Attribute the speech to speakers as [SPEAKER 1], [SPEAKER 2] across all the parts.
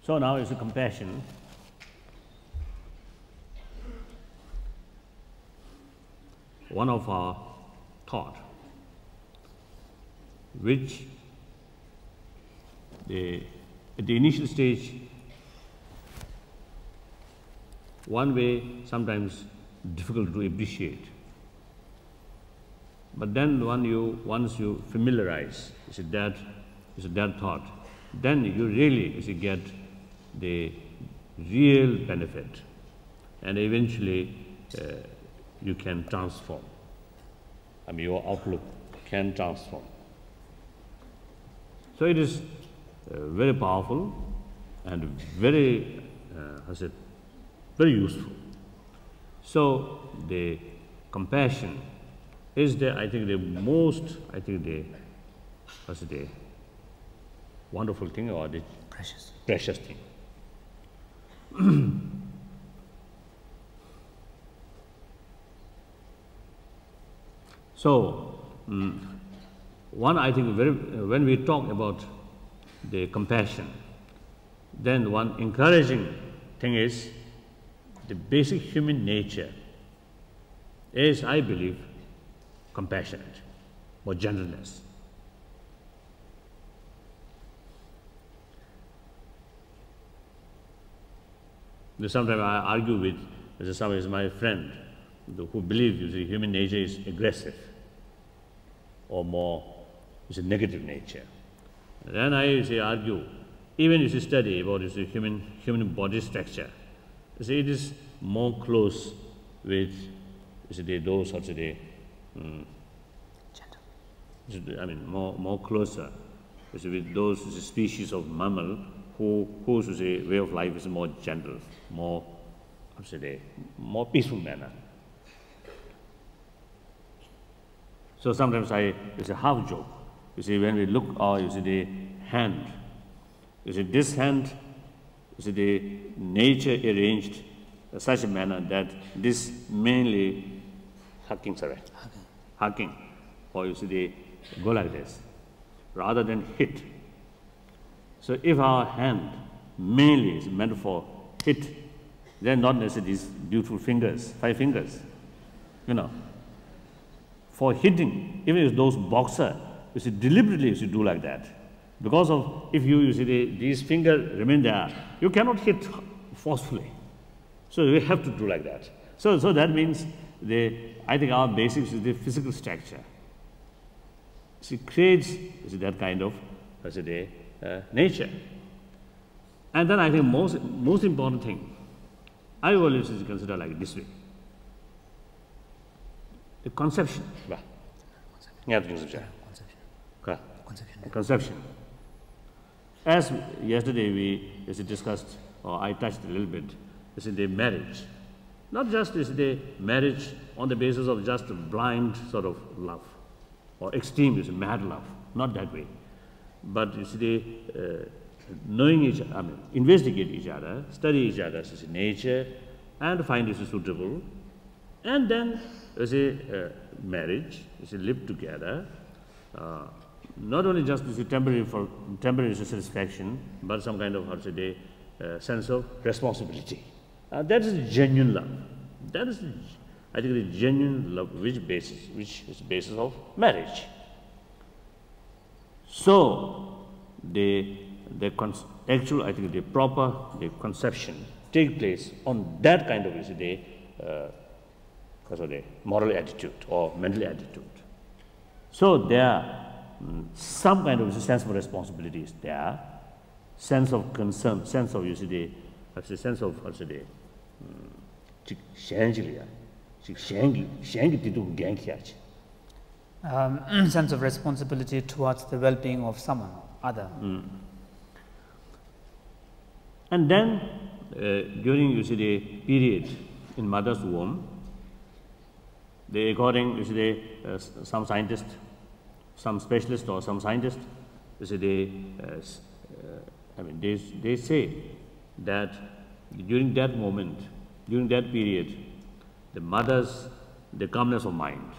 [SPEAKER 1] So now is the compassion. One of our thought, which at the initial stage, one way sometimes difficult to appreciate. But then once you familiarize, that thought, then you really get the real benefit, and eventually you can transform. I mean, your outlook can transform. So it is very powerful and very, very useful. So the compassion is I think the most, wonderful thing, or the precious thing. So, one, I think, when we talk about the compassion, then one encouraging thing is the basic human nature is, I believe, compassionate or gentleness. Sometimes I argue with some is my friend who believes human nature is aggressive or more is a negative nature. Then I argue, even if you study about human body structure, it is more close with those sorts of more closer with those species of mammal whose way of life is more gentle, more peaceful manner. So sometimes it's a half joke. When we look, the hand. This hand, the nature arranged in such a manner that this mainly hugging, or they go like this, rather than hit. So if our hand mainly is meant for hit, then not necessarily these beautiful fingers, 5 fingers, For hitting, even if those boxers, deliberately do like that. Because of, if these fingers remain there, you cannot hit forcefully. So we have to do like that. So that means I think our basics is the physical structure. It creates that kind of nature. And then I think most important thing, I always consider like this way. The conception. Conception. As yesterday we discussed, or I touched a little bit, the marriage. Not just the marriage on the basis of just blind sort of love, or extreme mad love, not that way. But knowing each other, investigate each other, study each other's nature, and find it suitable, and then marriage, live together, not only just temporary satisfaction, but some kind of sense of responsibility. That is genuine love. That is, I think, the genuine love which is the basis of marriage. So actual, I think, the proper conception take place on that kind of moral attitude or mental attitude. So there some kind of sense of responsibility is there, sense of concern, sense of sense of
[SPEAKER 2] sense of responsibility towards the well-being of someone, other.
[SPEAKER 1] And then during the period in mother's womb, according some scientists, some specialists or some scientists, they say that during that moment, during that period, the calmness of mind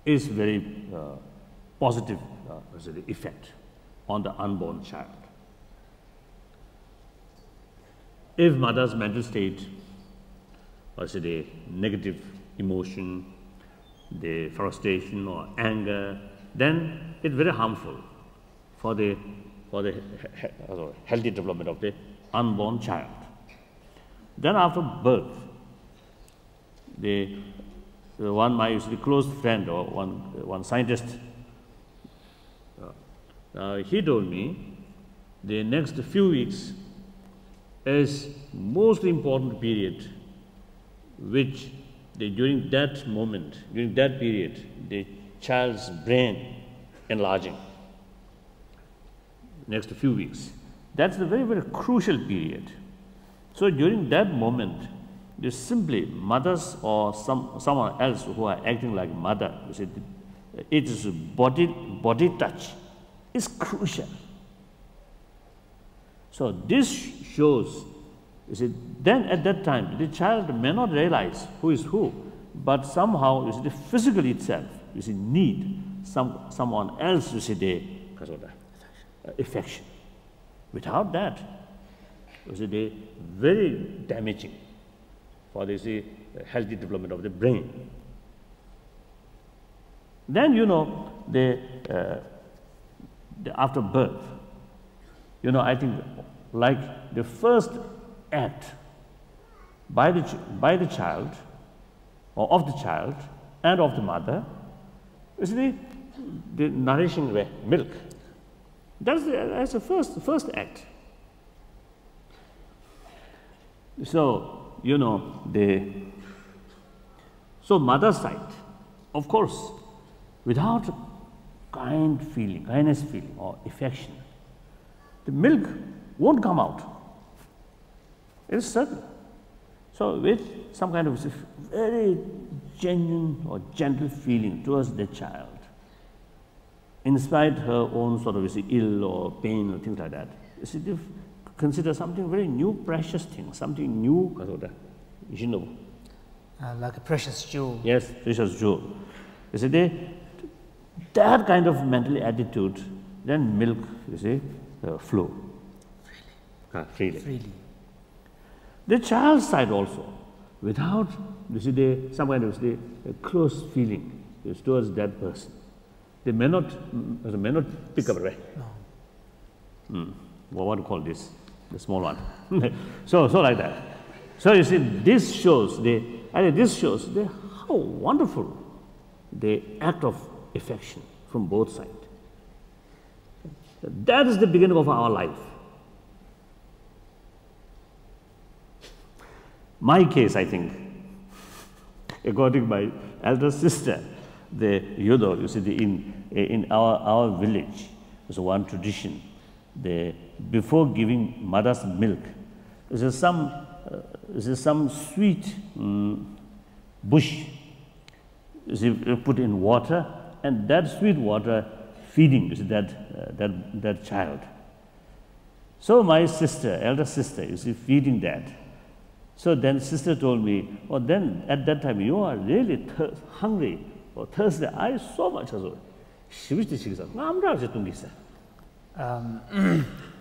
[SPEAKER 1] is very positive effect on the unborn child. if mother's mental state, or say the negative emotion, the frustration or anger, then it's very harmful for the healthy development of the unborn child. Then after birth, the my close friend or one scientist, he told me the next few weeks is most important period, which during that moment, during that period, the child's brain enlarging. Next few weeks, that's the very, very crucial period. So during that moment, there's simply mothers or someone else who are acting like mother. You see, it is body touch is crucial. So this shows, you see, then at that time the child may not realize who is who, but somehow, you see, the physical itself, you see, need someone else, you see, the affection. Without that, you see, they very damaging for the healthy development of the brain. Then, you know, after birth, you know, I think like the first act by the child or of the child and of the mother is the nourishing milk. That's the first act. So, you know, so mother's side, of course, without kindness feeling or affection, the milk won't come out. It is certain. So with some kind of very genuine or gentle feeling towards the child, in spite of her own sort of ill or pain or things like that, you see, they consider something very new, precious thing, something new, you know.
[SPEAKER 2] Like a precious jewel.
[SPEAKER 1] Yes, precious jewel. You see, that kind of mental attitude, then milk, you see, flow freely. The child's side also, without, you see, some kind of a close feeling towards that person, they may not pick up, right? No. Well, what do you call this? The small one. so like that. So you see, this shows how wonderful the act of affection from both sides. That is the beginning of our life. My case, I think, according to my elder sister, you see, in our village, there's one tradition. Before giving mother's milk, there's some sweet bush put in water, and that sweet water feeding that child. So my elder sister, you see, feeding that. So then sister told me, oh, then at that time you are really hungry or thirsty. I so much as well.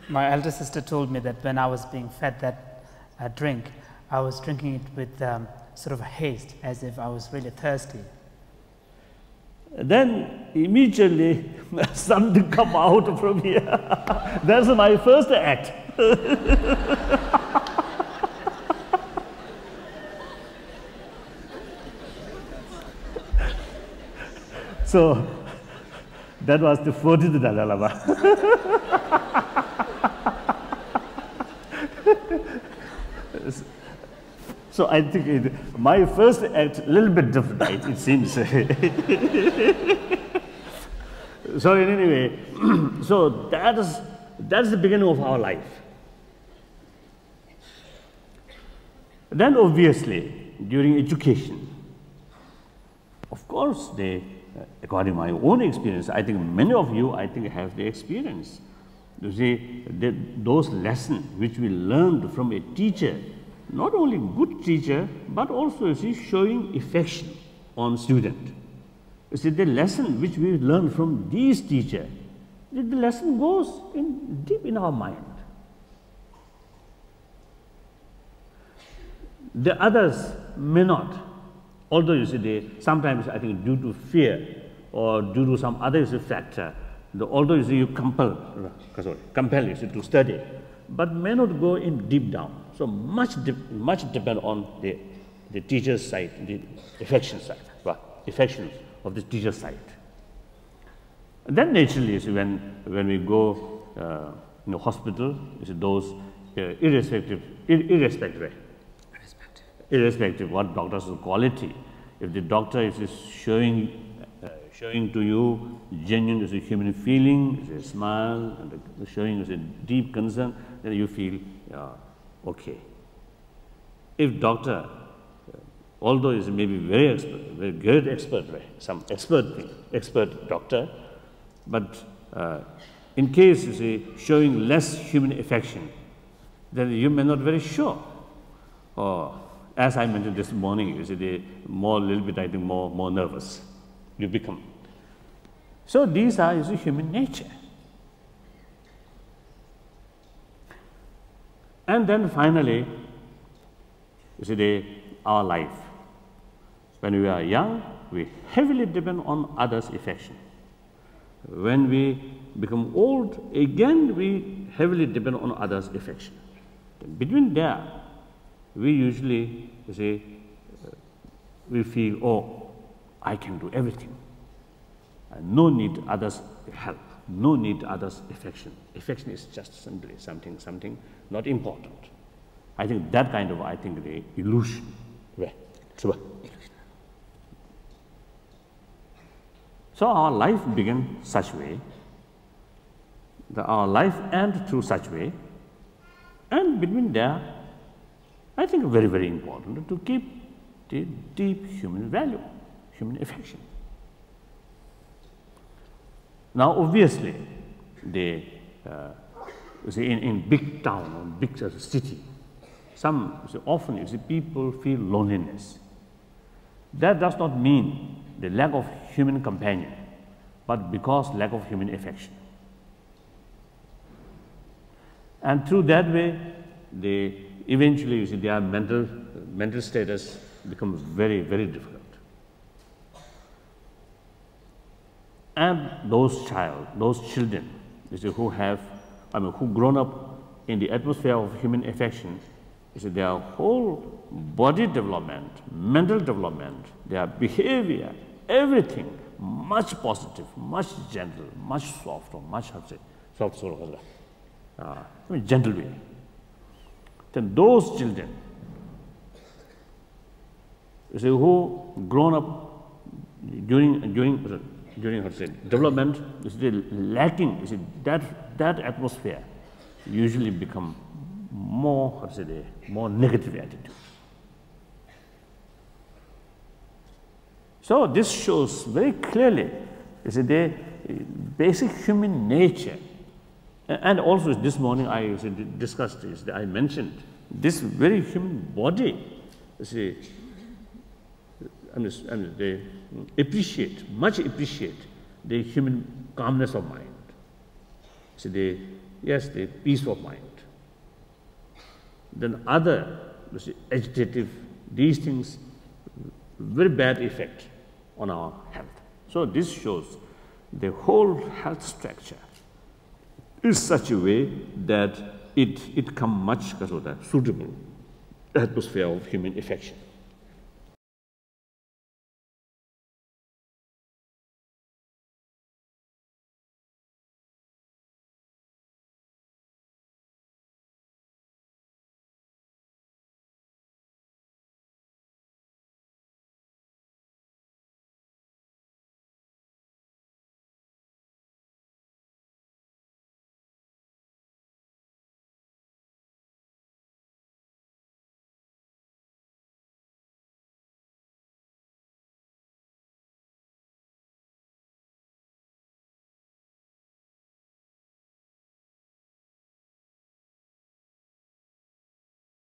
[SPEAKER 2] My elder sister told me that when I was being fed that drink, I was drinking it with sort of haste, as if I was really thirsty.
[SPEAKER 1] Then immediately something come out from here. That's my first act. So that was the 40th Dalai Lama. So I think my first act a little bit different, it seems. So in any way, so that's the beginning of our life. Then obviously during education, of course, according to my own experience, I think many of you, have the experience. You see, those lessons which we learned from a teacher, not only good teacher, but also, you see, showing affection on student. You see, the lesson which we learn from these teachers, the lesson goes deep in our mind. The others may not. Although you see, they sometimes I think due to fear or due to some other factor, although you see you compel you see, to study, but may not go in deep down. So much depend on the teacher's side, the affection side, affection of the teacher's side. And then naturally, you see, when we go in the hospital, you see, those irrespective what doctor's quality, if the doctor is showing to you genuine human feeling, a smile, and showing a deep concern, then you feel okay. If doctor, although is maybe very expert, very great expert, some expert doctor, but in case you see showing less human affection, then you may not very sure. Or as I mentioned this morning, you see, the more little bit I think more nervous you become. So these are, you see, human nature. And then finally, you see, our life. When we are young, we heavily depend on others' affection. When we become old, again we heavily depend on others' affection. Between there, we usually, you see, we feel, oh, I can do everything. No need others' help, no need others' affection. Affection is just simply something not important. I think that kind of, the illusion. So our life began such way, our life ends through such way, and between there, I think very, very important to keep the deep human value, human affection. Now, obviously, you see, in big town or big city, often you see people feel loneliness. That does not mean the lack of human companion, but because lack of human affection. And through that way, eventually, you see, their mental status becomes very, very difficult. And those children, you see, who grown up in the atmosphere of human affection, you see, their whole body development, mental development, their behavior, everything, much positive, much gentle, much soft, or much gentle way. Then those children, you see, who grown up during development, you see, lacking, you see, that atmosphere usually become more negative attitude. So this shows very clearly, you see, the basic human nature. And also this morning I discussed this, I mentioned this very human body, you see, they much appreciate the human calmness of mind. See, the peace of mind. Then other, you see, agitative, these things, very bad effect on our health. So this shows the whole health structure is such a way that it come much suitable atmosphere of human affection.